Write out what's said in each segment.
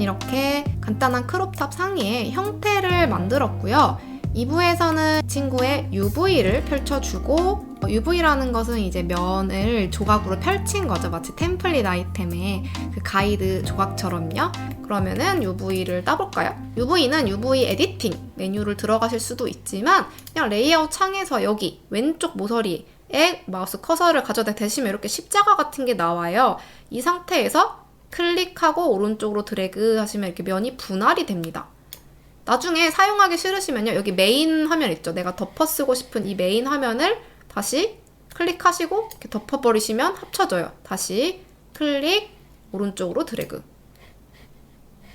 이렇게 간단한 크롭탑 상의의 형태를 만들었고요. 2부에서는 친구의 UV를 펼쳐주고, UV라는 것은 이제 면을 조각으로 펼친 거죠. 마치 템플릿 아이템의 그 가이드 조각처럼요. 그러면은 UV를 따볼까요? UV는 UV 에디팅 메뉴를 들어가실 수도 있지만 그냥 레이아웃 창에서 여기 왼쪽 모서리에 마우스 커서를 가져다 대시면 이렇게 십자가 같은 게 나와요. 이 상태에서 클릭하고 오른쪽으로 드래그 하시면 이렇게 면이 분할이 됩니다. 나중에 사용하기 싫으시면요. 여기 메인 화면 있죠. 내가 덮어 쓰고 싶은 이 메인 화면을 다시 클릭하시고 이렇게 덮어버리시면 합쳐져요. 다시 클릭, 오른쪽으로 드래그.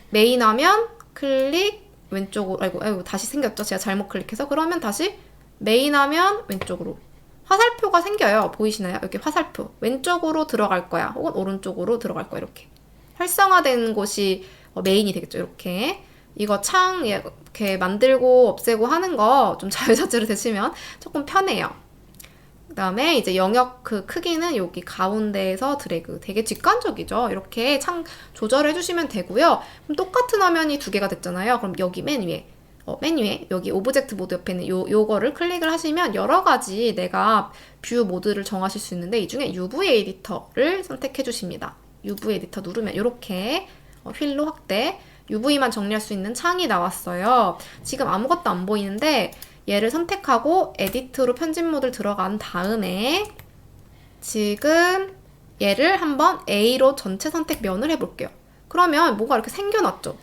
메인 화면, 클릭, 왼쪽으로, 아이고, 다시 생겼죠? 제가 잘못 클릭해서. 그러면 다시 메인 화면, 왼쪽으로. 화살표가 생겨요. 보이시나요? 여기 화살표. 왼쪽으로 들어갈 거야. 혹은 오른쪽으로 들어갈 거야. 이렇게. 활성화된 곳이 메인이 되겠죠. 이렇게. 이거 창 이렇게 만들고 없애고 하는 거 좀 자유자재로 되시면 조금 편해요. 그 다음에 이제 영역 그 크기는 여기 가운데에서 드래그. 되게 직관적이죠. 이렇게 창 조절해 주시면 되고요. 그럼 똑같은 화면이 두 개가 됐잖아요. 그럼 여기 맨 위에 여기 오브젝트 모드 옆에 있는 요거를 클릭을 하시면 여러 가지 내가 뷰 모드를 정하실 수 있는데 이 중에 UV 에디터를 선택해 주십니다. UV 에디터 누르면 이렇게 휠로 확대, UV만 정리할 수 있는 창이 나왔어요. 지금 아무것도 안 보이는데 얘를 선택하고 에디트로 편집 모드를 들어간 다음에 지금 얘를 한번 A로 전체 선택 면을 해볼게요. 그러면 뭐가 이렇게 생겨났죠?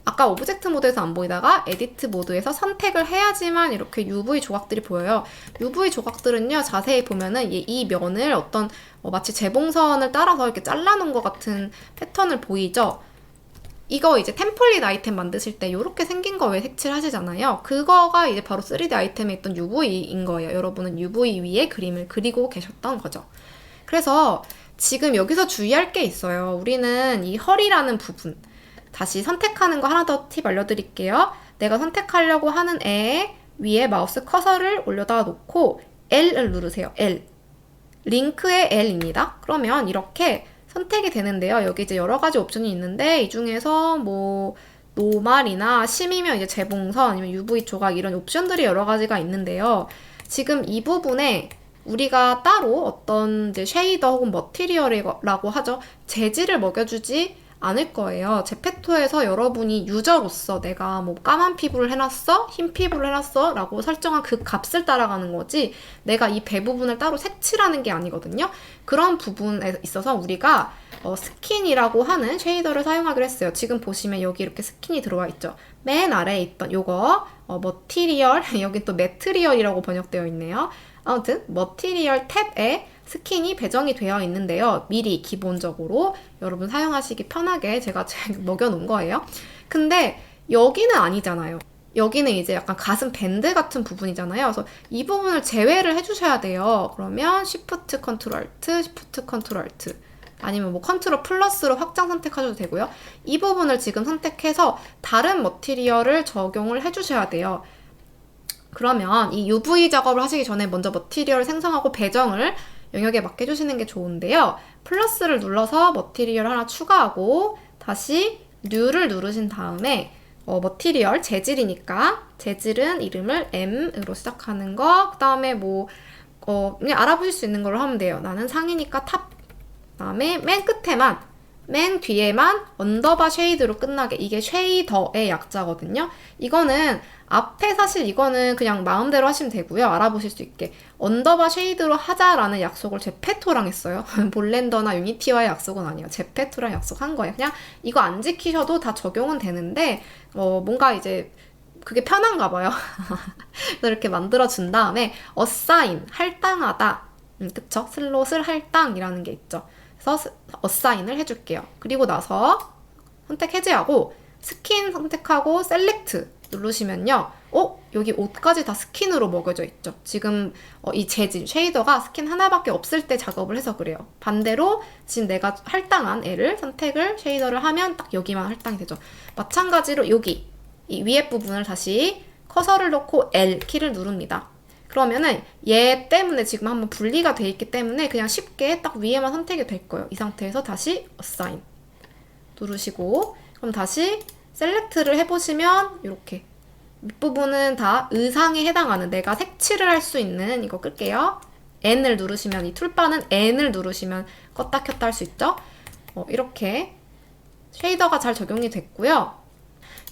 아까 오브젝트 모드에서 안 보이다가 에디트 모드에서 선택을 해야지만 이렇게 UV 조각들이 보여요. UV 조각들은요, 자세히 보면은 이 면을 어떤 마치 재봉선을 따라서 이렇게 잘라놓은 것 같은 패턴을 보이죠? 이거 이제 템플릿 아이템 만드실 때 이렇게 생긴 거 왜 색칠하시잖아요. 그거가 이제 바로 3D 아이템에 있던 UV인 거예요. 여러분은 UV 위에 그림을 그리고 계셨던 거죠. 그래서 지금 여기서 주의할 게 있어요. 우리는 이 헐이라는 부분, 다시 선택하는 거 하나 더 팁 알려드릴게요. 내가 선택하려고 하는 애 위에 마우스 커서를 올려다 놓고 L을 누르세요. L. 링크의 L입니다. 그러면 이렇게 선택이 되는데요. 여기 이제 여러 가지 옵션이 있는데 이 중에서 뭐 노말이나 심이면 이제 재봉선 아니면 UV 조각 이런 옵션들이 여러 가지가 있는데요. 지금 이 부분에 우리가 따로 어떤 이제 쉐이더 혹은 머티리얼이라고 하죠. 재질을 먹여주지 않을 거예요. 제페토에서 여러분이 유저로서 내가 뭐 까만 피부를 해놨어? 흰 피부를 해놨어? 라고 설정한 그 값을 따라가는 거지 내가 이 배 부분을 따로 색칠하는 게 아니거든요. 그런 부분에 있어서 우리가 스킨이라고 하는 쉐이더를 사용하기로 했어요. 지금 보시면 여기 이렇게 스킨이 들어와 있죠. 맨 아래에 있던 요거 머티리얼, 여기 또 매트리얼이라고 번역되어 있네요. 아무튼 머티리얼 탭에 스킨이 배정이 되어 있는데요. 미리 기본적으로 여러분 사용하시기 편하게 제가 먹여놓은 거예요. 근데 여기는 아니잖아요. 여기는 이제 약간 가슴 밴드 같은 부분이잖아요. 그래서 이 부분을 제외를 해주셔야 돼요. 그러면 Shift Ctrl Alt, Shift Ctrl Alt 아니면 뭐 Ctrl 플러스로 확장 선택하셔도 되고요. 이 부분을 지금 선택해서 다른 머티리얼을 적용을 해주셔야 돼요. 그러면 이 UV 작업을 하시기 전에 먼저 머티리얼을 생성하고 배정을 영역에 맞게 해주시는 게 좋은데요. 플러스를 눌러서 머티리얼 하나 추가하고 다시 New를 누르신 다음에 머티리얼 재질이니까 재질은 이름을 M으로 시작하는 거, 그 다음에 뭐 그냥 알아보실 수 있는 걸로 하면 돼요. 나는 상이니까 탑, 그 다음에 맨 뒤에만 언더바 쉐이드로 끝나게, 이게 쉐이더의 약자거든요. 이거는 앞에 사실 이거는 그냥 마음대로 하시면 되고요. 알아보실 수 있게. 언더바 쉐이드로 하자라는 약속을 제페토랑 했어요. 볼렌더나 유니티와의 약속은 아니에요. 제페토랑 약속한 거예요. 그냥 이거 안 지키셔도 다 적용은 되는데 뭔가 이제 그게 편한가 봐요. 그래서 이렇게 만들어준 다음에 assign, 할당하다. 그쵸? 슬롯을 할당이라는 게 있죠. 그래서 어사인을 해줄게요. 그리고 나서 선택 해제하고 스킨 선택하고 셀렉트 누르시면요. 여기 옷까지 다 스킨으로 먹여져 있죠. 지금 이 재질, 쉐이더가 스킨 하나밖에 없을 때 작업을 해서 그래요. 반대로 지금 내가 할당한 애를 선택을 쉐이더를 하면 딱 여기만 할당이 되죠. 마찬가지로 여기 이 위에 부분을 다시 커서를 놓고 L 키를 누릅니다. 그러면은 얘 때문에 지금 한번 분리가 돼 있기 때문에 그냥 쉽게 딱 위에만 선택이 될 거예요. 이 상태에서 다시 assign 누르시고 그럼 다시 셀렉트를 해보시면 이렇게 밑부분은 다 의상에 해당하는 내가 색칠을 할 수 있는 이거 끌게요. N을 누르시면 이 툴바는 N을 누르시면 껐다 켰다 할 수 있죠. 이렇게 쉐이더가 잘 적용이 됐고요.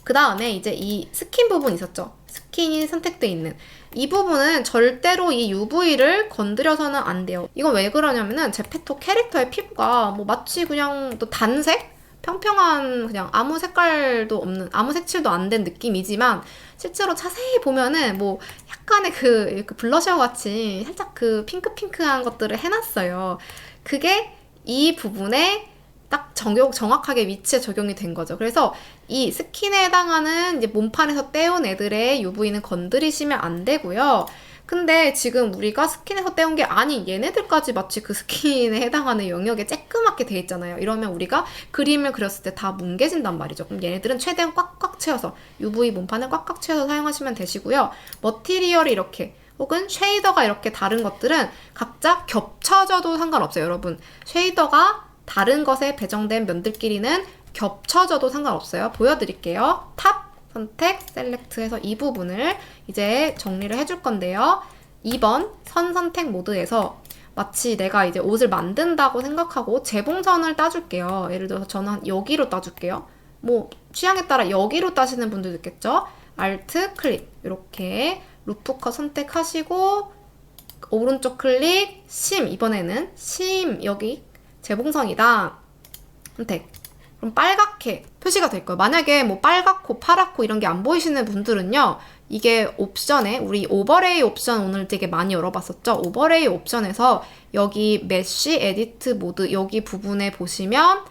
그 다음에 이제 이 스킨 부분 있었죠. 스킨이 선택돼 있는 이 부분은 절대로 이 UV를 건드려서는 안 돼요. 이건 왜 그러냐면은 제페토 캐릭터의 피부가 뭐 마치 그냥 또 단색? 평평한 그냥 아무 색깔도 없는 아무 색칠도 안 된 느낌이지만 실제로 자세히 보면은 뭐 약간의 그 블러셔 같이 살짝 그 핑크핑크한 것들을 해놨어요. 그게 이 부분에 딱 정확하게 위치에 적용이 된 거죠. 그래서 이 스킨에 해당하는 이제 몸판에서 떼온 애들의 UV는 건드리시면 안 되고요. 근데 지금 우리가 스킨에서 떼온 게 아닌 얘네들까지 마치 그 스킨에 해당하는 영역에 쬐끄맣게 돼 있잖아요. 이러면 우리가 그림을 그렸을 때 다 뭉개진단 말이죠. 그럼 얘네들은 최대한 꽉꽉 채워서 UV 몸판을 꽉꽉 채워서 사용하시면 되시고요. 머티리얼이 이렇게 혹은 쉐이더가 이렇게 다른 것들은 각자 겹쳐져도 상관없어요. 여러분 쉐이더가 다른 것에 배정된 면들끼리는 겹쳐져도 상관없어요. 보여드릴게요. 탑 선택, 셀렉트해서 이 부분을 이제 정리를 해줄 건데요. 2번 선 선택 모드에서 마치 내가 이제 옷을 만든다고 생각하고 재봉선을 따줄게요. 예를 들어서 저는 여기로 따줄게요. 뭐 취향에 따라 여기로 따시는 분들도 있겠죠. Alt 클릭 이렇게 루프 컷 선택하시고 오른쪽 클릭 심 이번에는 심 여기 재봉선이다 선택. 그럼 빨갛게 표시가 될 거예요. 만약에 뭐 빨갛고 파랗고 이런 게 안 보이시는 분들은요. 이게 옵션에 우리 오버레이 옵션 오늘 되게 많이 열어봤었죠. 오버레이 옵션에서 여기 메쉬 에디트 모드 여기 부분에 보시면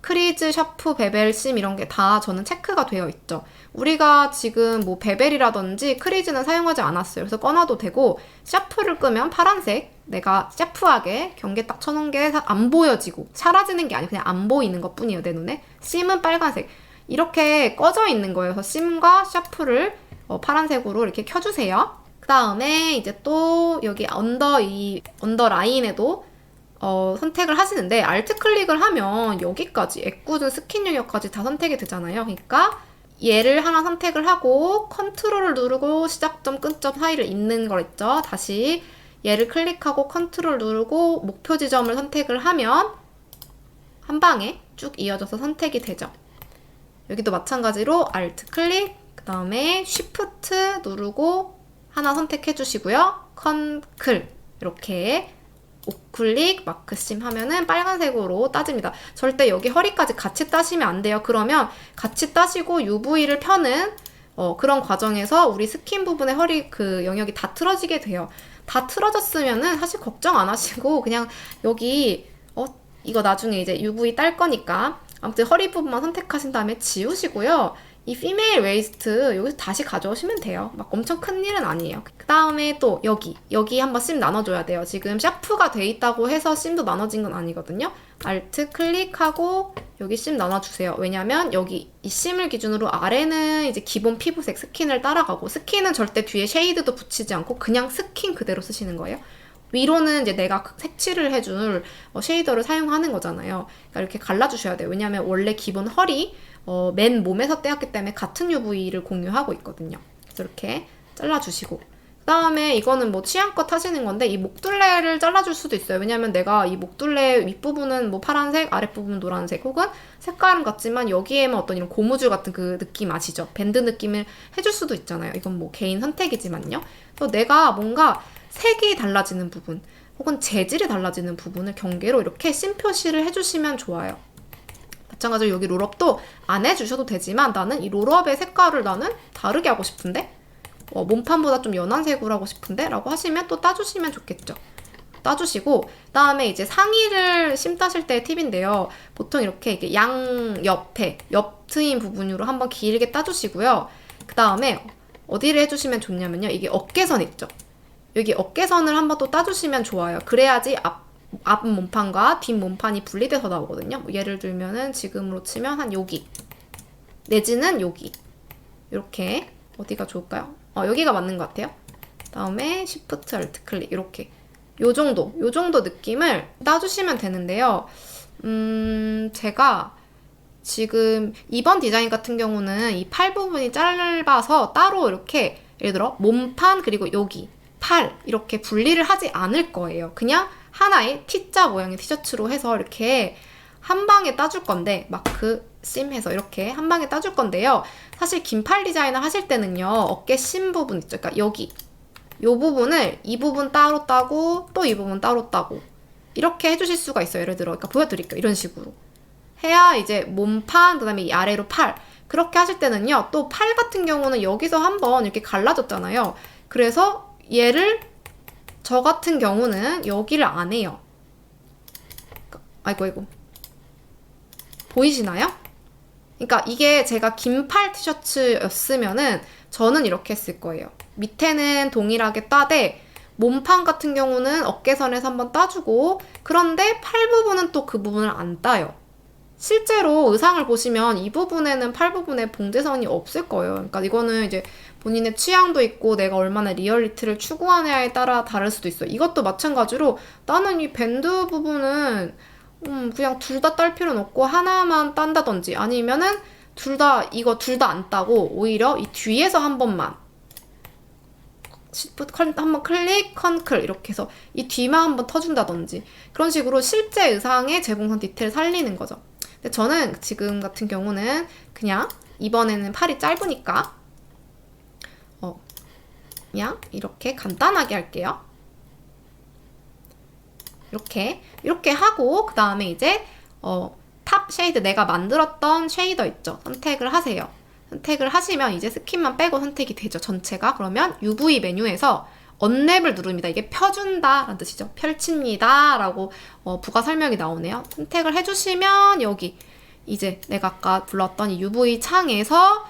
크리즈, 샤프, 베벨, 심 이런 게 다 저는 체크가 되어 있죠. 우리가 지금 뭐 베벨이라든지 크리즈는 사용하지 않았어요. 그래서 꺼놔도 되고 샤프를 끄면 파란색 내가 샤프하게 경계 딱 쳐놓은 게 안 보여지고 사라지는 게 아니고 그냥 안 보이는 것 뿐이에요. 내 눈에. 심은 빨간색 이렇게 꺼져 있는 거예요. 그래서 심과 샤프를 파란색으로 이렇게 켜주세요. 그 다음에 이제 또 여기 언더 라인에도 선택을 하시는데 Alt 클릭을 하면 여기까지 애꿎은 스킨 영역까지 다 선택이 되잖아요. 그러니까 얘를 하나 선택을 하고 컨트롤을 누르고 시작점, 끝점 사이를 잇는 거 있죠. 다시 얘를 클릭하고 컨트롤 누르고 목표 지점을 선택을 하면 한 방에 쭉 이어져서 선택이 되죠. 여기도 마찬가지로 Alt 클릭, 그 다음에 Shift 누르고 하나 선택해 주시고요. 컨클 이렇게 우클릭 마크심 하면은 빨간색으로 따집니다. 절대 여기 허리까지 같이 따시면 안 돼요. 그러면 같이 따시고 UV를 펴는 그런 과정에서 우리 스킨 부분의 허리 그 영역이 다 틀어지게 돼요. 다 틀어졌으면은 사실 걱정 안 하시고 그냥 여기 이거 나중에 이제 UV 딸 거니까 아무튼 허리 부분만 선택하신 다음에 지우시고요. 이 피메일 웨이스트 여기서 다시 가져오시면 돼요. 막 엄청 큰 일은 아니에요. 그 다음에 또 여기 한번 심 나눠줘야 돼요. 지금 샤프가 돼 있다고 해서 심도 나눠진 건 아니거든요. Alt 클릭하고 여기 심 나눠주세요. 왜냐면 여기 이 심을 기준으로 아래는 이제 기본 피부색 스킨을 따라가고 스킨은 절대 뒤에 쉐이드도 붙이지 않고 그냥 스킨 그대로 쓰시는 거예요. 위로는 이제 내가 색칠을 해줄 쉐이더를 사용하는 거잖아요. 그러니까 이렇게 갈라주셔야 돼요. 왜냐면 원래 기본 허리 맨 몸에서 떼었기 때문에 같은 UV를 공유하고 있거든요. 그래서 이렇게 잘라주시고 그 다음에 이거는 뭐 취향껏 하시는 건데 이 목둘레를 잘라줄 수도 있어요. 왜냐면 내가 이 목둘레 윗부분은 뭐 파란색, 아랫부분은 노란색 혹은 색깔은 같지만 여기에만 어떤 이런 고무줄 같은 그 느낌 아시죠? 밴드 느낌을 해줄 수도 있잖아요. 이건 뭐 개인 선택이지만요. 그래서 내가 뭔가 색이 달라지는 부분 혹은 재질이 달라지는 부분을 경계로 이렇게 심 표시를 해주시면 좋아요. 마찬가지로 여기 롤업도 안 해주셔도 되지만 나는 이 롤업의 색깔을 나는 다르게 하고 싶은데 몸판보다 좀 연한 색으로 하고 싶은데 라고 하시면 또 따주시면 좋겠죠. 따주시고 그 다음에 이제 상의를 심 따실 때의 팁인데요. 보통 이렇게 양 옆에 옆 트인 부분으로 한번 길게 따주시고요. 그 다음에 어디를 해주시면 좋냐면요. 이게 어깨선 있죠. 여기 어깨선을 한번 또 따주시면 좋아요. 그래야지 앞 몸판과 뒷 몸판이 분리돼서 나오거든요. 뭐 예를 들면은 지금으로 치면 한 여기 내지는 여기 이렇게 어디가 좋을까요? 여기가 맞는 것 같아요. 다음에 Shift Alt 클릭 이렇게 요 정도 느낌을 따주시면 되는데요. 제가 지금 이번 디자인 같은 경우는 이 팔 부분이 짧아서 따로 이렇게 예를 들어 몸판 그리고 여기 팔 이렇게 분리를 하지 않을 거예요. 그냥 하나의 T자 모양의 티셔츠로 해서 이렇게 한 방에 따줄 건데 마크 심 해서 이렇게 한 방에 따줄 건데요. 사실 긴팔 디자인을 하실 때는요. 어깨 심 부분 있죠. 그러니까 여기 요 부분을 이 부분 따로 따고 또 이 부분 따로 따고 이렇게 해주실 수가 있어요. 예를 들어 그러니까 보여드릴게요. 이런 식으로 해야 이제 몸판 그다음에 이 아래로 팔 그렇게 하실 때는요. 또 팔 같은 경우는 여기서 한번 이렇게 갈라졌잖아요. 그래서 얘를 저 같은 경우는 여기를 안 해요. 아이고 보이시나요? 그러니까 이게 제가 긴팔 티셔츠였으면은 저는 이렇게 했을 거예요. 밑에는 동일하게 따되 몸판 같은 경우는 어깨선에서 한번 따주고 그런데 팔 부분은 또 그 부분을 안 따요. 실제로 의상을 보시면 이 부분에는 팔 부분에 봉제선이 없을 거예요. 그러니까 이거는 이제 본인의 취향도 있고 내가 얼마나 리얼리티를 추구하냐에 따라 다를 수도 있어요. 이것도 마찬가지로 나는 이 밴드 부분은 그냥 둘 다 딸 필요는 없고 하나만 딴다든지 아니면은 이거 둘 다 안 따고 오히려 이 뒤에서 한 번만 한번 클릭, 컨클 이렇게 해서 이 뒤만 한번 터준다든지 그런 식으로 실제 의상의 재봉선 디테일 살리는 거죠. 근데 저는 지금 같은 경우는 그냥 이번에는 팔이 짧으니까 그냥 이렇게 간단하게 할게요. 이렇게 하고 그 다음에 이제 탑 쉐이드 내가 만들었던 쉐이더 있죠. 선택을 하세요. 선택을 하시면 이제 스킨만 빼고 선택이 되죠. 전체가. 그러면 UV 메뉴에서 언랩을 누릅니다. 이게 펴준다 라는 뜻이죠. 펼칩니다 라고 부가 설명이 나오네요. 선택을 해주시면 여기 이제 내가 아까 불렀던 이 UV 창에서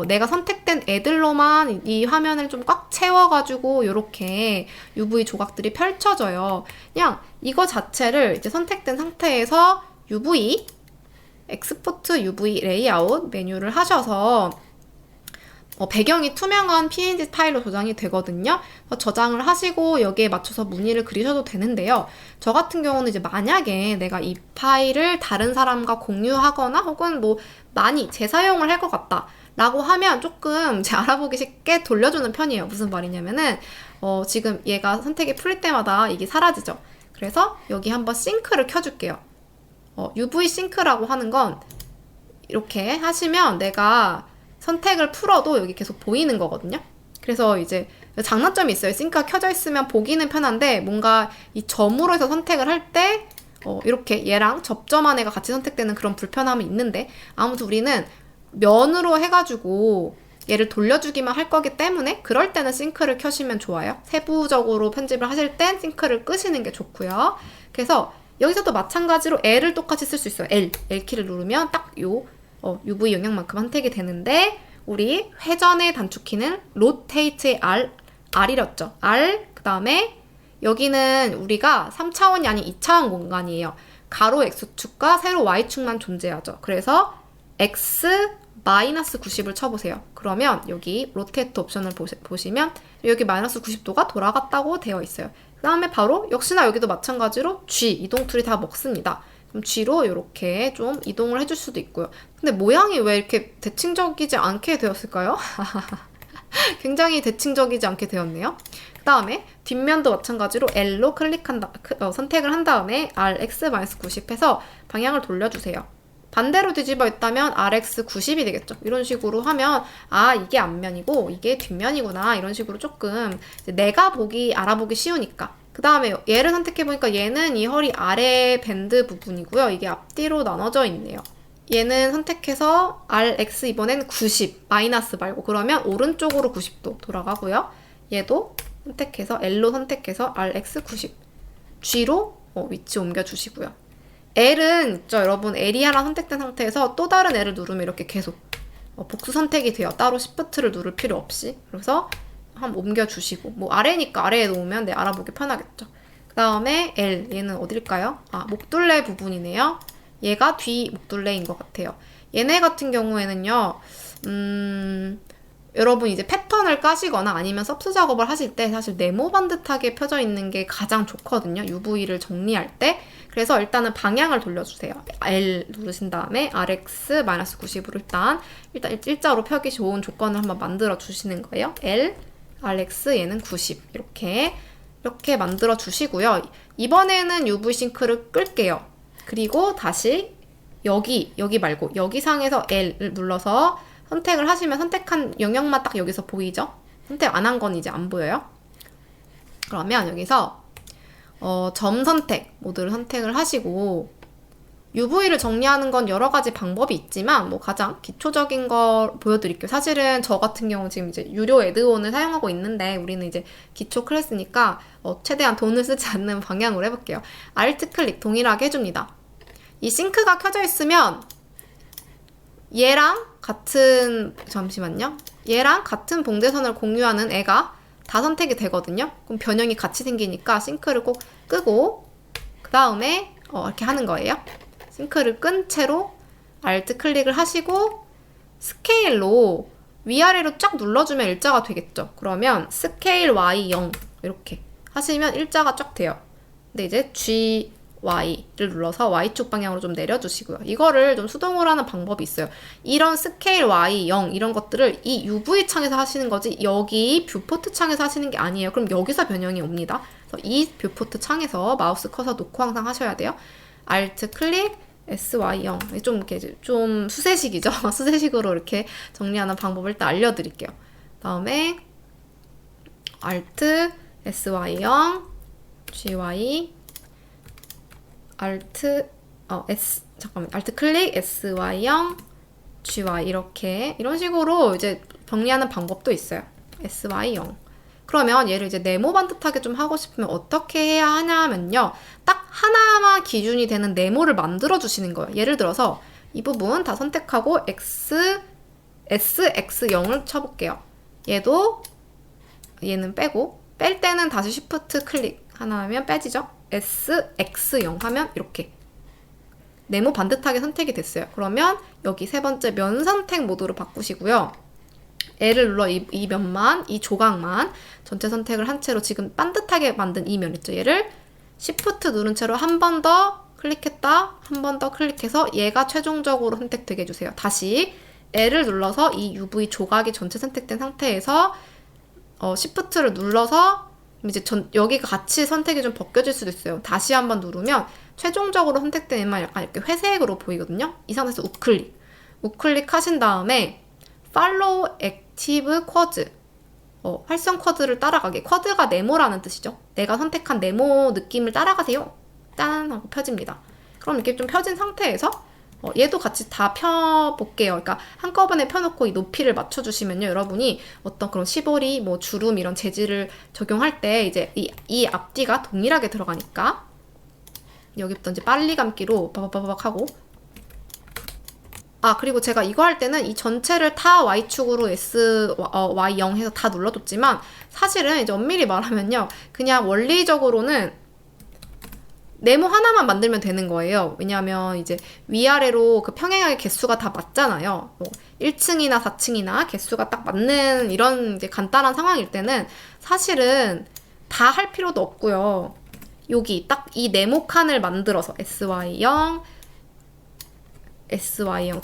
내가 선택된 애들로만 이 화면을 좀 꽉 채워가지고 이렇게 UV 조각들이 펼쳐져요. 그냥 이거 자체를 이제 선택된 상태에서 UV 엑스포트 UV 레이아웃 메뉴를 하셔서 배경이 투명한 PNG 파일로 저장이 되거든요. 저장을 하시고 여기에 맞춰서 무늬를 그리셔도 되는데요. 저 같은 경우는 이제 만약에 내가 이 파일을 다른 사람과 공유하거나 혹은 뭐 많이 재사용을 할 것 같다 라고 하면 조금 제 알아보기 쉽게 돌려주는 편이에요. 무슨 말이냐면은 지금 얘가 선택이 풀릴 때마다 이게 사라지죠. 그래서 여기 한번 싱크를 켜줄게요. UV 싱크라고 하는 건 이렇게 하시면 내가 선택을 풀어도 여기 계속 보이는 거거든요. 그래서 이제 장단점이 있어요. 싱크가 켜져 있으면 보기는 편한데 뭔가 이 점으로 해서 선택을 할 때 이렇게 얘랑 접점한 애가 같이 선택되는 그런 불편함이 있는데 아무튼 우리는 면으로 해가지고 얘를 돌려주기만 할 거기 때문에 그럴 때는 싱크를 켜시면 좋아요. 세부적으로 편집을 하실 땐 싱크를 끄시는 게 좋고요. 그래서 여기서도 마찬가지로 L을 똑같이 쓸 수 있어요. L키를 누르면 딱 UV 영역만큼 선택이 되는데 우리 회전의 단축키는 로테이트의 R이랬죠. R 그 다음에 여기는 우리가 3차원이 아닌 2차원 공간이에요. 가로 X축과 세로 Y축만 존재하죠. 그래서 X-90을 쳐보세요. 그러면 여기 로테이트 옵션을 보시면 여기 마이너스 90도가 돌아갔다고 되어 있어요. 그 다음에 바로 역시나 여기도 마찬가지로 G 이동 툴이 다 먹습니다. 그럼 G로 이렇게 좀 이동을 해줄 수도 있고요. 근데 모양이 왜 이렇게 대칭적이지 않게 되었을까요? 굉장히 대칭적이지 않게 되었네요. 그 다음에 뒷면도 마찬가지로 L로 선택을 한 다음에 RX-90 해서 방향을 돌려주세요. 반대로 뒤집어 있다면 RX90이 되겠죠. 이런 식으로 하면 이게 앞면이고 이게 뒷면이구나 이런 식으로 조금 내가 알아보기 쉬우니까. 그 다음에 얘를 선택해보니까 얘는 이 허리 아래 밴드 부분이고요. 이게 앞뒤로 나눠져 있네요. 얘는 선택해서 RX 이번엔 90 마이너스 말고 그러면 오른쪽으로 90도 돌아가고요. 얘도 선택해서 L로 선택해서 RX90 G로 위치 옮겨주시고요. L은 있죠 여러분. L이 하나 선택된 상태에서 또 다른 L을 누르면 이렇게 계속 복수 선택이 돼요. 따로 Shift를 누를 필요 없이. 그래서 한번 옮겨주시고 뭐 아래니까 아래에 놓으면 알아보기 편하겠죠. 그 다음에 L 얘는 어딜까요? 목둘레 부분이네요. 얘가 뒤 목둘레인 것 같아요. 얘네 같은 경우에는요 여러분 이제 패턴을 까시거나 아니면 섭스 작업을 하실 때 사실 네모 반듯하게 펴져 있는 게 가장 좋거든요. UV를 정리할 때. 그래서 일단은 방향을 돌려주세요. L 누르신 다음에 RX-90으로 일단 일자로 펴기 좋은 조건을 한번 만들어 주시는 거예요. L, RX 얘는 90 이렇게 만들어 주시고요. 이번에는 UV 싱크를 끌게요. 그리고 다시 여기 말고 여기 상에서 L을 눌러서 선택을 하시면 선택한 영역만 딱 여기서 보이죠? 선택 안 한 건 이제 안 보여요. 그러면 여기서 점 선택 모드를 선택을 하시고 UV를 정리하는 건 여러 가지 방법이 있지만 뭐 가장 기초적인 걸 보여드릴게요. 사실은 저 같은 경우 지금 이제 유료 애드온을 사용하고 있는데 우리는 이제 기초 클래스니까 최대한 돈을 쓰지 않는 방향으로 해볼게요. Alt 클릭 동일하게 해줍니다. 이 싱크가 켜져 있으면 얘랑 같은 봉제선을 공유하는 애가 다 선택이 되거든요. 그럼 변형이 같이 생기니까 싱크를 꼭 끄고 그 다음에 이렇게 하는 거예요. 싱크를 끈 채로 Alt 클릭을 하시고 스케일로 위아래로 쫙 눌러주면 일자가 되겠죠. 그러면 스케일 Y0 이렇게 하시면 일자가 쫙 돼요. 근데 이제 GY를 눌러서 Y축 방향으로 좀 내려주시고요. 이거를 좀 수동으로 하는 방법이 있어요. 이런 스케일 Y0 이런 것들을 이 UV 창에서 하시는 거지 여기 뷰포트 창에서 하시는 게 아니에요. 그럼 여기서 변형이 옵니다. 그래서 이 뷰포트 창에서 마우스 커서 놓고 항상 하셔야 돼요. Alt 클릭 SY0 좀 이렇게 좀 수세식이죠. 수세식으로 이렇게 정리하는 방법을 일단 알려드릴게요. 다음에 Alt SY0 GY Alt 클릭 SY0 GY 이런 식으로 이제 정리하는 방법도 있어요. SY0. 그러면 얘를 이제 네모 반듯하게 좀 하고 싶으면 어떻게 해야 하냐면요. 딱 하나만 기준이 되는 네모를 만들어 주시는 거예요. 예를 들어서 이 부분 다 선택하고 SX0을 쳐볼게요. 얘는 빼고 뺄 때는 다시 Shift 클릭 하나 하면 빼지죠. SX0 하면 이렇게 네모 반듯하게 선택이 됐어요. 그러면 여기 세 번째 면 선택 모드로 바꾸시고요. L을 눌러 이 면만, 이 조각만 전체 선택을 한 채로 지금 반듯하게 만든 이 면 있죠. 얘를 Shift 누른 채로 한 번 더 클릭했다, 한 번 더 클릭해서 얘가 최종적으로 선택되게 해주세요. 다시 L을 눌러서 이 UV 조각이 전체 선택된 상태에서 Shift를 눌러서 이제 여기가 같이 선택이 좀 벗겨질 수도 있어요. 다시 한번 누르면 최종적으로 선택된 애만 약간 이렇게 회색으로 보이거든요. 이 상태에서 우클릭 하신 다음에 Follow Active Quads 활성 쿼드를 따라가게. 쿼드가 네모라는 뜻이죠. 내가 선택한 네모 느낌을 따라가세요. 짠 하고 펴집니다. 그럼 이렇게 좀 펴진 상태에서 얘도 같이 다 펴볼게요. 그러니까 한꺼번에 펴놓고 이 높이를 맞춰주시면요. 여러분이 어떤 그런 시보리, 뭐 주름 이런 재질을 적용할 때 이제 이 앞뒤가 동일하게 들어가니까 여기부터 이제 빨리 감기로 바바바박 하고 그리고 제가 이거 할 때는 이 전체를 다 Y축으로 Y0 해서 다 눌러뒀지만 사실은 이제 엄밀히 말하면요. 그냥 원리적으로는 네모 하나만 만들면 되는 거예요. 왜냐하면 이제 위아래로 그 평행하게 개수가 다 맞잖아요. 뭐 1층이나 4층이나 개수가 딱 맞는 이런 이제 간단한 상황일 때는 사실은 다 할 필요도 없고요. 여기 딱 이 네모 칸을 만들어서 SY0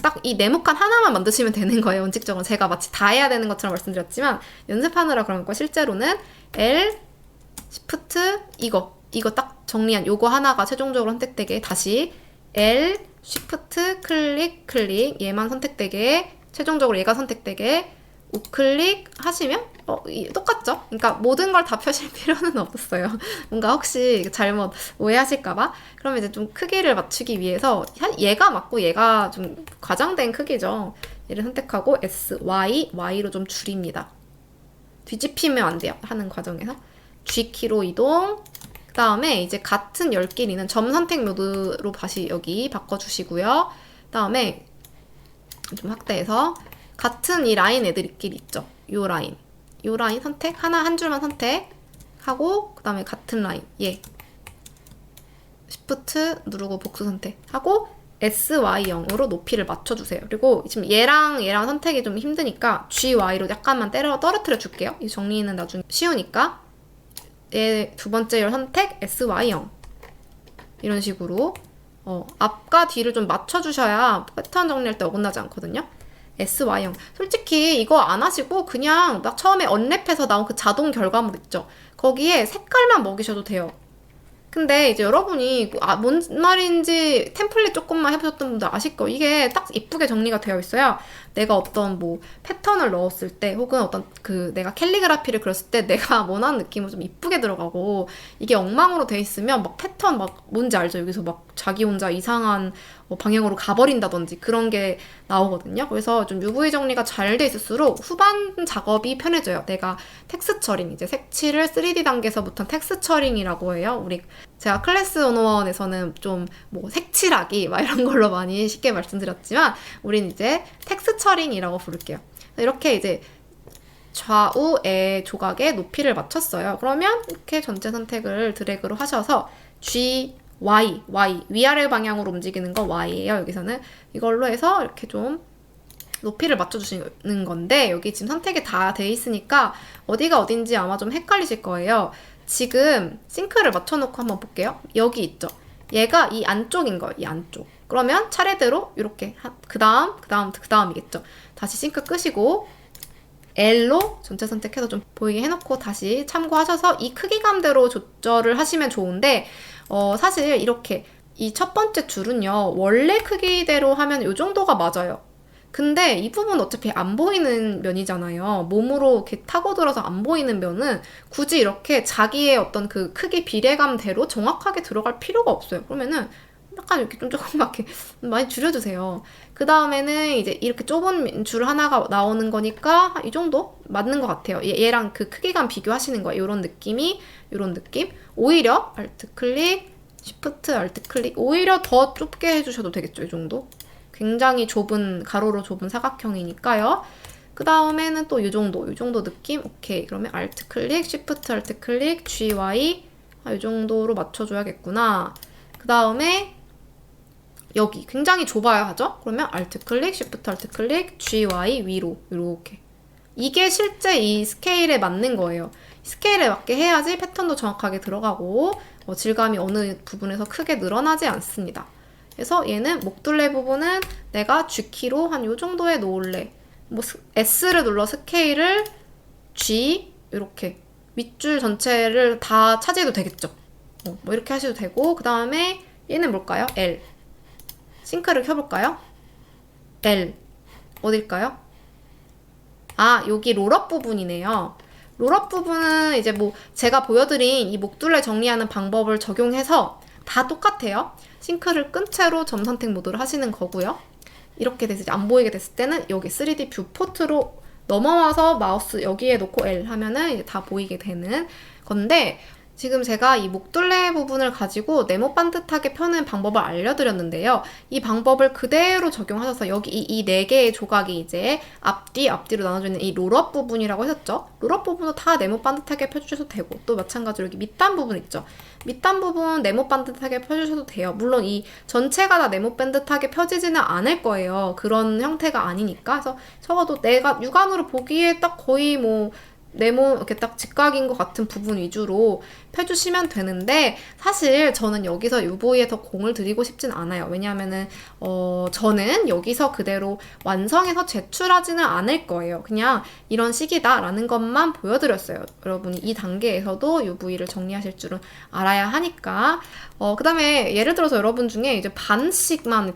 딱 이 네모칸 하나만 만드시면 되는 거예요. 원칙적으로 제가 마치 다 해야 되는 것처럼 말씀드렸지만 연습하느라 그런 거 실제로는 L, Shift 이거 딱 정리한 요거 하나가 최종적으로 선택되게 다시 L, Shift 클릭 얘만 선택되게 최종적으로 얘가 선택되게 우클릭 하시면 똑같죠? 그러니까 모든 걸 다 펴실 필요는 없었어요. 뭔가 혹시 잘못 오해하실까봐? 그러면 이제 좀 크기를 맞추기 위해서 얘가 맞고 얘가 좀 과장된 크기죠. 얘를 선택하고 Y로 좀 줄입니다. 뒤집히면 안 돼요. 하는 과정에서. G키로 이동. 그 다음에 이제 같은 10길이는 점 선택 모드로 다시 여기 바꿔주시고요. 그 다음에 좀 확대해서 같은 이 라인 애들끼리 있죠. 요 라인 선택 한 줄만 선택하고 그 다음에 같은 라인 Shift 누르고 복수 선택하고 SY0으로 높이를 맞춰주세요. 그리고 지금 얘랑 선택이 좀 힘드니까 GY로 약간만 떨어뜨려 줄게요. 이 정리는 나중에 쉬우니까 얘 두 번째 선택 SY0 이런 식으로 앞과 뒤를 좀 맞춰주셔야 패턴 정리할 때 어긋나지 않거든요. SY형. 솔직히 이거 안 하시고 그냥 막 처음에 언랩해서 나온 그 자동 결과물 있죠. 거기에 색깔만 먹이셔도 돼요. 근데 이제 여러분이 뭔 말인지 템플릿 조금만 해보셨던 분들 아실 거예요. 이게 딱 이쁘게 정리가 되어 있어야 내가 어떤 뭐 패턴을 넣었을 때 혹은 어떤 내가 캘리그라피를 그렸을 때 내가 원하는 느낌으로 좀 이쁘게 들어가고, 이게 엉망으로 돼 있으면 막 패턴 막 뭔지 알죠? 여기서 막 자기 혼자 이상한 방향으로 가버린다든지 그런 게 나오거든요. 그래서 좀 UV 정리가 잘 돼 있을수록 후반 작업이 편해져요. 내가 텍스처링, 이제 색칠을 3D 단계에서부터 텍스처링이라고 해요. 제가 클래스 101에서는 좀 뭐 색칠하기 막 이런 걸로 많이 쉽게 말씀드렸지만 우린 이제 텍스처링이라고 부를게요. 이렇게 이제 좌우의 조각의 높이를 맞췄어요. 그러면 이렇게 전체 선택을 드래그로 하셔서 G, Y, 위아래 방향으로 움직이는 건 Y예요. 여기서는 이걸로 해서 이렇게 좀 높이를 맞춰주시는 건데, 여기 지금 선택이 다 돼 있으니까 어디가 어딘지 아마 좀 헷갈리실 거예요. 지금 싱크를 맞춰놓고 한번 볼게요. 여기 있죠. 얘가 이 안쪽인 거예요. 이 안쪽. 그러면 차례대로 이렇게 그 다음이겠죠. 다시 싱크 끄시고 L로 전체 선택해서 좀 보이게 해놓고 다시 참고하셔서 이 크기감대로 조절을 하시면 좋은데, 사실 이렇게 이 첫 번째 줄은요, 원래 크기대로 하면 이 정도가 맞아요. 근데 이 부분 어차피 안 보이는 면이잖아요. 몸으로 이렇게 타고들어서 안 보이는 면은 굳이 이렇게 자기의 어떤 그 크기 비례감대로 정확하게 들어갈 필요가 없어요. 그러면은 약간 이렇게 좀 조그맣게 많이 줄여주세요. 그 다음에는 이제 이렇게 좁은 줄 하나가 나오는 거니까 이 정도 맞는 것 같아요. 얘랑 그 크기감 비교하시는 거예요. 이런 느낌이, 이런 느낌. 오히려 Alt 클릭, Shift Alt 클릭, 오히려 더 좁게 해주셔도 되겠죠. 이 정도. 굉장히 좁은, 가로로 좁은 사각형이니까요. 그 다음에는 또 이 정도 느낌. 오케이. 그러면 Alt 클릭, Shift Alt 클릭, GY. 이 정도로 맞춰줘야겠구나. 그 다음에 여기 굉장히 좁아야 하죠? 그러면 Alt 클릭, Shift Alt 클릭, GY 위로 이렇게. 이게 실제 이 스케일에 맞는 거예요. 스케일에 맞게 해야지 패턴도 정확하게 들어가고 질감이 어느 부분에서 크게 늘어나지 않습니다. 그래서 얘는 목둘레 부분은 내가 G키로 한 요 정도에 놓을래. 뭐 S를 눌러 스케일을 G 이렇게 윗줄 전체를 다 차지해도 되겠죠. 뭐 이렇게 하셔도 되고, 그 다음에 얘는 뭘까요? L. 싱크를 켜볼까요? L. 어딜까요? 여기 롤업 부분이네요. 롤업 부분은 이제 뭐 제가 보여드린 이 목둘레 정리하는 방법을 적용해서 다 똑같아요. 싱크를 끈 채로 점 선택 모드를 하시는 거고요. 이렇게 돼서 이제 안 보이게 됐을 때는 여기 3D 뷰 포트로 넘어와서 마우스 여기에 놓고 L 하면은 이제 다 보이게 되는 건데, 지금 제가 이 목둘레 부분을 가지고 네모 반듯하게 펴는 방법을 알려드렸는데요. 이 방법을 그대로 적용하셔서 여기 이 4개의 조각이 이제 앞뒤로 나눠져 있는 이 롤업 부분이라고 하셨죠? 롤업 부분도 다 네모 반듯하게 펴주셔도 되고, 또 마찬가지로 여기 밑단 부분 있죠? 밑단 부분 네모 반듯하게 펴주셔도 돼요. 물론 이 전체가 다 네모 반듯하게 펴지지는 않을 거예요. 그런 형태가 아니니까. 그래서 적어도 내가 육안으로 보기에 딱 거의 뭐 네모 이렇게 딱 직각인 것 같은 부분 위주로 펴주시면 되는데, 사실 저는 여기서 UV에 더 공을 들이고 싶진 않아요. 왜냐하면은 저는 여기서 그대로 완성해서 제출하지는 않을 거예요. 그냥 이런 식이다라는 것만 보여드렸어요. 여러분이 이 단계에서도 UV를 정리하실 줄은 알아야 하니까. 그 다음에 예를 들어서 여러분 중에 이제 반씩만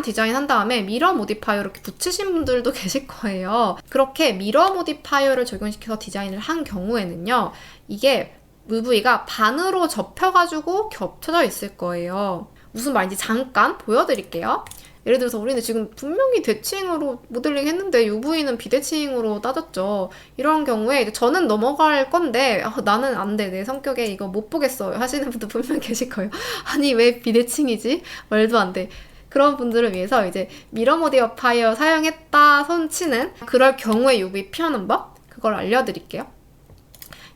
디자인한 다음에 미러 모디파이어 이렇게 붙이신 분들도 계실 거예요. 그렇게 미러 모디파이어를 적용시켜서 디자인을 한 경우에는요, 이게 UV가 반으로 접혀가지고 겹쳐져 있을 거예요. 무슨 말인지 잠깐 보여드릴게요. 예를 들어서 우리는 지금 분명히 대칭으로 모델링 했는데 UV는 비대칭으로 따졌죠. 이런 경우에 이제 저는 넘어갈 건데 나는 안 돼, 내 성격에 이거 못 보겠어요 하시는 분도 분명 계실 거예요. 아니 왜 비대칭이지? 말도 안 돼. 그런 분들을 위해서 이제 미러 모디파이어 사용했다 손치는 그럴 경우에 UV 피하는 법? 그걸 알려드릴게요.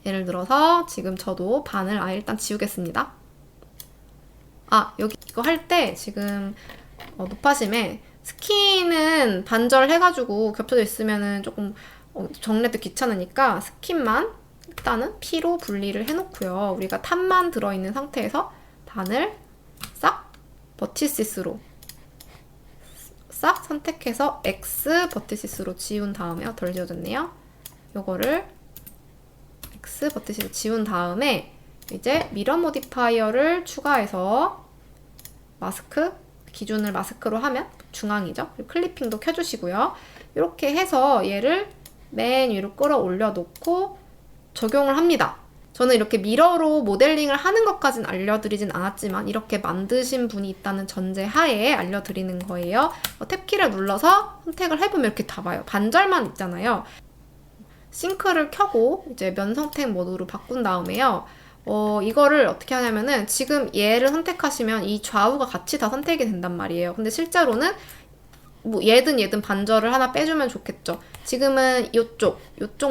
예를 들어서 지금 저도 반을 아예 일단 지우겠습니다. 여기 이거 할 때 지금 높아심에 스킨은 반절해가지고 겹쳐져 있으면은 조금 정리도 귀찮으니까 스킨만 일단은 P로 분리를 해놓고요. 우리가 탑만 들어있는 상태에서 다 반을 싹 버티시스로 싹 선택해서 X 버티시스로 지운 다음에 덜 지워졌네요. 요거를 X 버티시스로 지운 다음에 이제 미러 모디파이어를 추가해서 마스크, 기준을 마스크로 하면 중앙이죠. 그리고 클리핑도 켜주시고요. 이렇게 해서 얘를 맨 위로 끌어올려 놓고 적용을 합니다. 저는 이렇게 미러로 모델링을 하는 것까지는 알려드리진 않았지만 이렇게 만드신 분이 있다는 전제 하에 알려드리는 거예요. 탭키를 눌러서 선택을 해보면 이렇게 나와요. 반절만 있잖아요. 싱크를 켜고 이제 면 선택 모드로 바꾼 다음에요. 이거를 어떻게 하냐면은 지금 얘를 선택하시면 이 좌우가 같이 다 선택이 된단 말이에요. 근데 실제로는 뭐 얘든 반절을 하나 빼주면 좋겠죠. 지금은 요쪽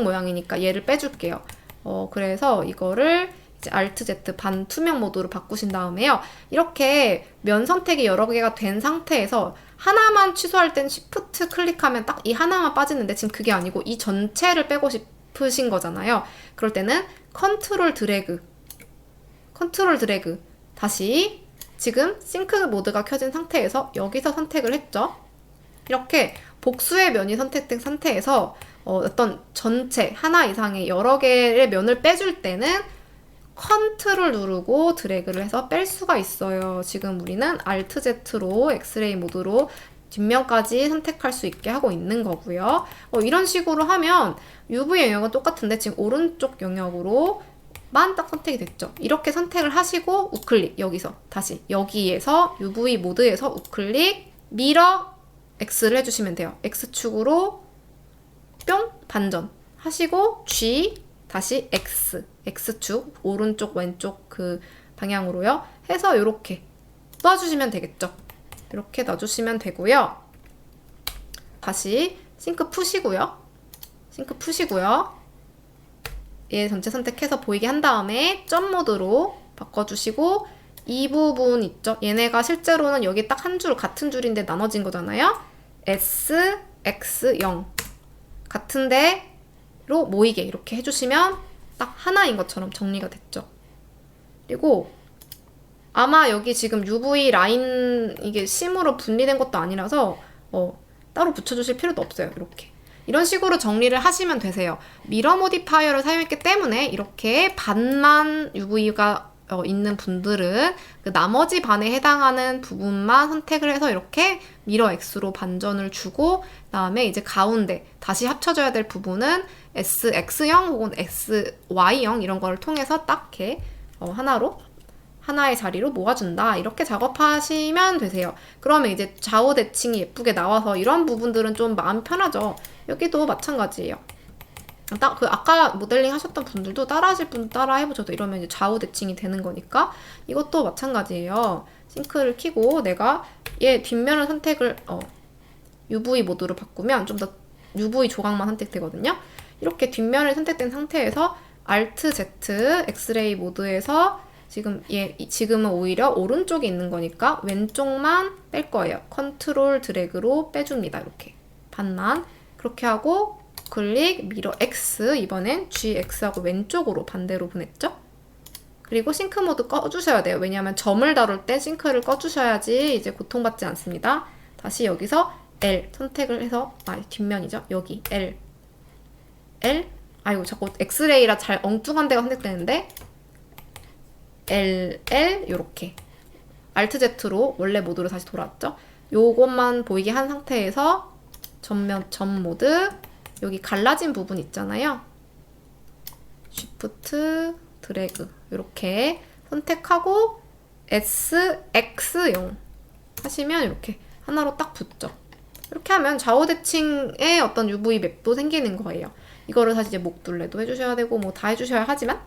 모양이니까 얘를 빼줄게요. 그래서 이거를 이제 Alt Z 반투명 모드로 바꾸신 다음에요. 이렇게 면 선택이 여러 개가 된 상태에서 하나만 취소할 땐 Shift 클릭하면 딱 이 하나만 빠지는데 지금 그게 아니고 이 전체를 빼고 싶으신 거잖아요. 그럴 때는 컨트롤 드래그 다시 지금 싱크 모드가 켜진 상태에서 여기서 선택을 했죠. 이렇게 복수의 면이 선택된 상태에서 어떤 전체 하나 이상의 여러 개의 면을 빼줄 때는 컨트롤 누르고 드래그를 해서 뺄 수가 있어요. 지금 우리는 Alt Z로 엑스레이 모드로 뒷면까지 선택할 수 있게 하고 있는 거고요. 이런 식으로 하면 UV 영역은 똑같은데 지금 오른쪽 영역으로 만 딱 선택이 됐죠. 이렇게 선택을 하시고 우클릭, 여기서 다시 여기에서 UV 모드에서 우클릭 미러 X를 해주시면 돼요. X축으로 뿅 반전 하시고 G 다시 X축 오른쪽 왼쪽 그 방향으로요. 해서 이렇게 놔주시면 되겠죠. 이렇게 놔주시면 되고요. 다시 싱크 푸시고요. 얘 전체 선택해서 보이게 한 다음에 점 모드로 바꿔주시고 이 부분 있죠? 얘네가 실제로는 여기 딱 한 줄 같은 줄인데 나눠진 거잖아요. S, X, 0 같은 데로 모이게 이렇게 해주시면 딱 하나인 것처럼 정리가 됐죠. 그리고 아마 여기 지금 UV 라인 이게 심으로 분리된 것도 아니라서 따로 붙여주실 필요도 없어요. 이런 식으로 정리를 하시면 되세요. 미러 모디파이어를 사용했기 때문에 이렇게 반만 UV가 있는 분들은 그 나머지 반에 해당하는 부분만 선택을 해서 이렇게 미러 X로 반전을 주고 그다음에 이제 가운데 다시 합쳐져야 될 부분은 SX0 혹은 SY0 이런 거를 통해서 딱 이렇게 하나의 자리로 모아준다. 이렇게 작업하시면 되세요. 그러면 이제 좌우 대칭이 예쁘게 나와서 이런 부분들은 좀 마음 편하죠. 여기도 마찬가지예요. 아까 모델링 하셨던 분들도 따라하실 분 따라 해보셔도 이러면 이제 좌우 대칭이 되는 거니까 이것도 마찬가지예요. 싱크를 켜고 내가 얘 뒷면을 선택을 UV 모드로 바꾸면 좀 더 UV 조각만 선택되거든요. 이렇게 뒷면을 선택된 상태에서 Alt Z 엑스레이 모드에서 지금은 오히려 오른쪽에 있는 거니까 왼쪽만 뺄 거예요. 컨트롤 드래그로 빼줍니다. 이렇게 반만 그렇게 하고 클릭 미러 X 이번엔 GX하고 왼쪽으로 반대로 보냈죠? 그리고 싱크 모드 꺼주셔야 돼요. 왜냐하면 점을 다룰 때 싱크를 꺼주셔야지 이제 고통받지 않습니다. 다시 여기서 L 선택을 해서 뒷면이죠. 여기 L 아이고 자꾸 엑스레이라 잘 엉뚱한 데가 선택되는데 LL 요렇게 Alt Z로 원래 모드로 다시 돌아왔죠. 요것만 보이게 한 상태에서 점 모드 여기 갈라진 부분 있잖아요. Shift 드래그 이렇게 선택하고 SX0 하시면 이렇게 하나로 딱 붙죠. 이렇게 하면 좌우 대칭의 어떤 UV 맵도 생기는 거예요. 이거를 사실 이제 목둘레도 해주셔야 되고 뭐 다 해주셔야 하지만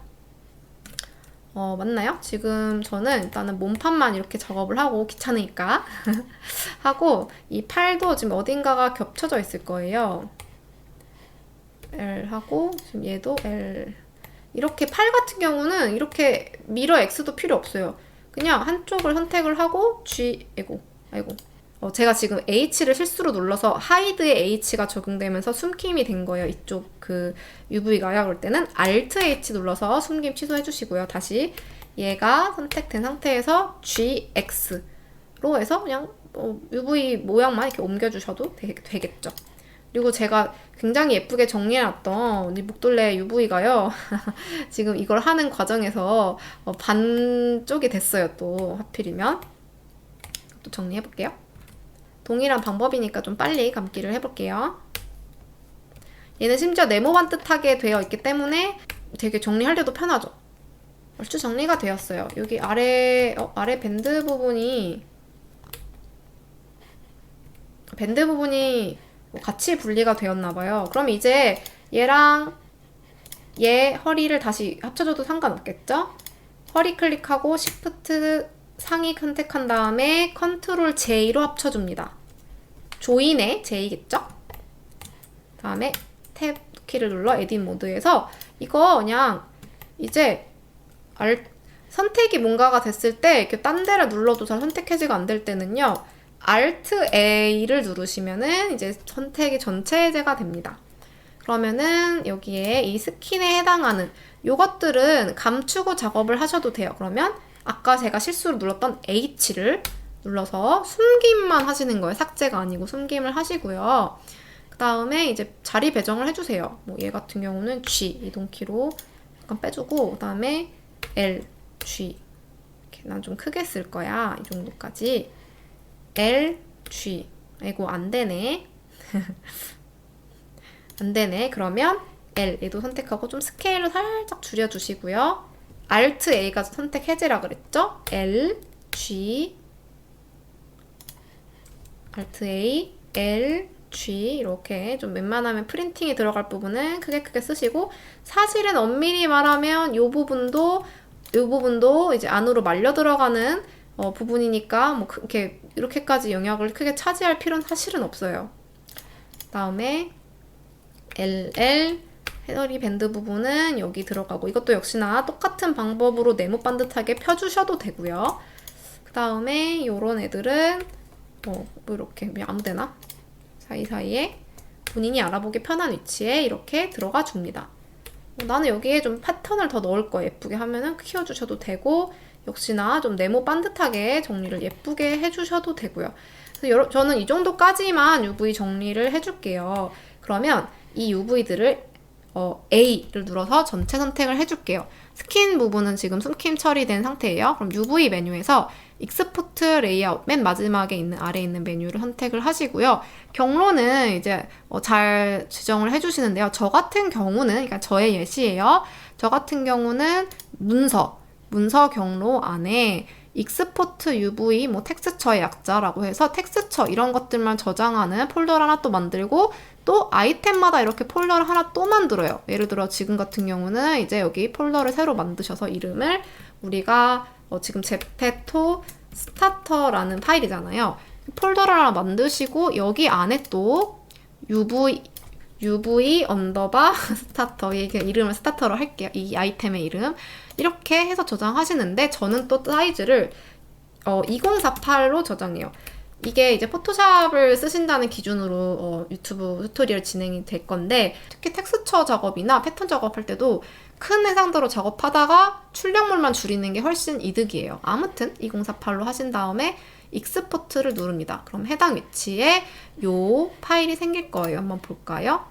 맞나요? 지금 저는 일단은 몸판만 이렇게 작업을 하고 귀찮으니까 하고 이 팔도 지금 어딘가가 겹쳐져 있을 거예요. L 하고 지금 얘도 L 이렇게 팔 같은 경우는 이렇게 미러 X도 필요 없어요. 그냥 한쪽을 선택을 하고 아이고 제가 지금 H를 실수로 눌러서 하이드에 H가 적용되면서 숨김이 된 거예요. 이쪽 그 UV가요. 그럴 때는 Alt H 눌러서 숨김 취소해 주시고요. 다시 얘가 선택된 상태에서 GX로 해서 그냥 UV 모양만 이렇게 옮겨주셔도 되겠죠. 그리고 제가 굉장히 예쁘게 정리해놨던 이 목돌레 UV가요. 지금 이걸 하는 과정에서 반쪽이 됐어요. 또 하필이면. 또 정리해볼게요. 동일한 방법이니까 좀 빨리 감기를 해볼게요. 얘는 심지어 네모 반듯하게 되어 있기 때문에 되게 정리하려도 편하죠. 얼추 정리가 되었어요. 여기 아래 밴드 부분이 같이 분리가 되었나봐요. 그럼 이제 얘랑 얘 허리를 다시 합쳐줘도 상관없겠죠? 허리 클릭하고 Shift 상위 선택한 다음에 컨트롤 J로 합쳐줍니다. 조인의 J겠죠? 다음에 탭 키를 눌러 에딧 모드에서 이거 그냥 이제 선택이 뭔가가 됐을 때 이렇게 딴 데를 눌러도 잘 선택 해제가 안 될 때는요. Alt A를 누르시면은 이제 선택이 전체 해제가 됩니다. 그러면은 여기에 이 스킨에 해당하는 요것들은 감추고 작업을 하셔도 돼요. 그러면 아까 제가 실수로 눌렀던 H를 눌러서 숨김만 하시는 거예요. 삭제가 아니고 숨김을 하시고요. 그 다음에 이제 자리 배정을 해주세요. 뭐 얘 같은 경우는 G 이동키로 약간 빼주고 그 다음에 L, G 이렇게 난 좀 크게 쓸 거야. 이 정도까지 L, G 아이고 안되네. 안되네. 그러면 L 얘도 선택하고 좀 스케일을 살짝 줄여주시고요. Alt A가 선택 해제라 그랬죠? L, G Alt A, L, G 이렇게 좀 웬만하면 프린팅이 들어갈 부분은 크게 쓰시고 사실은 엄밀히 말하면 이 부분도 이제 안으로 말려 들어가는 부분이니까 뭐 이렇게까지 영역을 크게 차지할 필요는 사실은 없어요. 다음에 LL 헤더리 밴드 부분은 여기 들어가고 이것도 역시나 똑같은 방법으로 네모 반듯하게 펴주셔도 되고요. 그 다음에 이런 애들은 뭐 이렇게 아무데나 사이사이에 본인이 알아보기 편한 위치에 이렇게 들어가 줍니다. 나는 여기에 좀 패턴을 더 넣을 거예요. 예쁘게 하면은 키워주셔도 되고 역시나 좀 네모 반듯하게 정리를 예쁘게 해주셔도 되고요. 그래서 저는 이 정도까지만 UV 정리를 해줄게요. 그러면 이 UV들을 A를 눌러서 전체 선택을 해줄게요. 스킨 부분은 지금 숨김 처리된 상태예요. 그럼 UV 메뉴에서 익스포트 레이아웃 맨 마지막에 있는 아래에 있는 메뉴를 선택을 하시고요. 경로는 이제 잘 지정을 해주시는데요. 저 같은 경우는 그러니까 저의 예시예요. 저 같은 경우는 문서 경로 안에 익스포트 UV 뭐 텍스처의 약자라고 해서 텍스처 이런 것들만 저장하는 폴더를 하나 또 만들고 또 아이템마다 이렇게 폴더를 하나 또 만들어요. 예를 들어 지금 같은 경우는 이제 여기 폴더를 새로 만드셔서 이름을 우리가 지금 제페토 스타터라는 파일이잖아요. 폴더를 하나 만드시고 여기 안에 또 UV 언더바 스타터 이게 이름을 스타터로 할게요. 이 아이템의 이름 이렇게 해서 저장하시는데 저는 또 사이즈를 2048로 저장해요. 이게 이제 포토샵을 쓰신다는 기준으로 유튜브 튜토리얼 진행이 될 건데 특히 텍스처 작업이나 패턴 작업할 때도 큰 해상도로 작업하다가 출력물만 줄이는 게 훨씬 이득이에요. 아무튼 2048로 하신 다음에 익스포트를 누릅니다. 그럼 해당 위치에 요 파일이 생길 거예요. 한번 볼까요?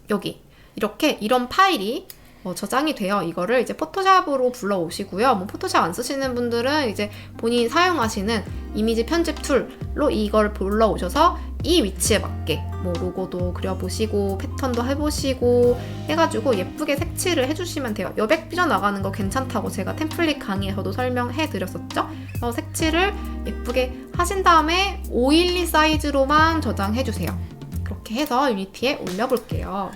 여기 이렇게 이런 파일이 저장이 돼요. 이거를 이제 포토샵으로 불러오시고요. 뭐 포토샵 안 쓰시는 분들은 이제 본인이 사용하시는 이미지 편집 툴로 이걸 불러오셔서 이 위치에 맞게 뭐 로고도 그려보시고 패턴도 해보시고 해가지고 예쁘게 색칠을 해주시면 돼요. 여백 삐져나가는 거 괜찮다고 제가 템플릿 강의에서도 설명해드렸었죠. 그래서 색칠을 예쁘게 하신 다음에 512 사이즈로만 저장해주세요. 그렇게 해서 유니티에 올려볼게요.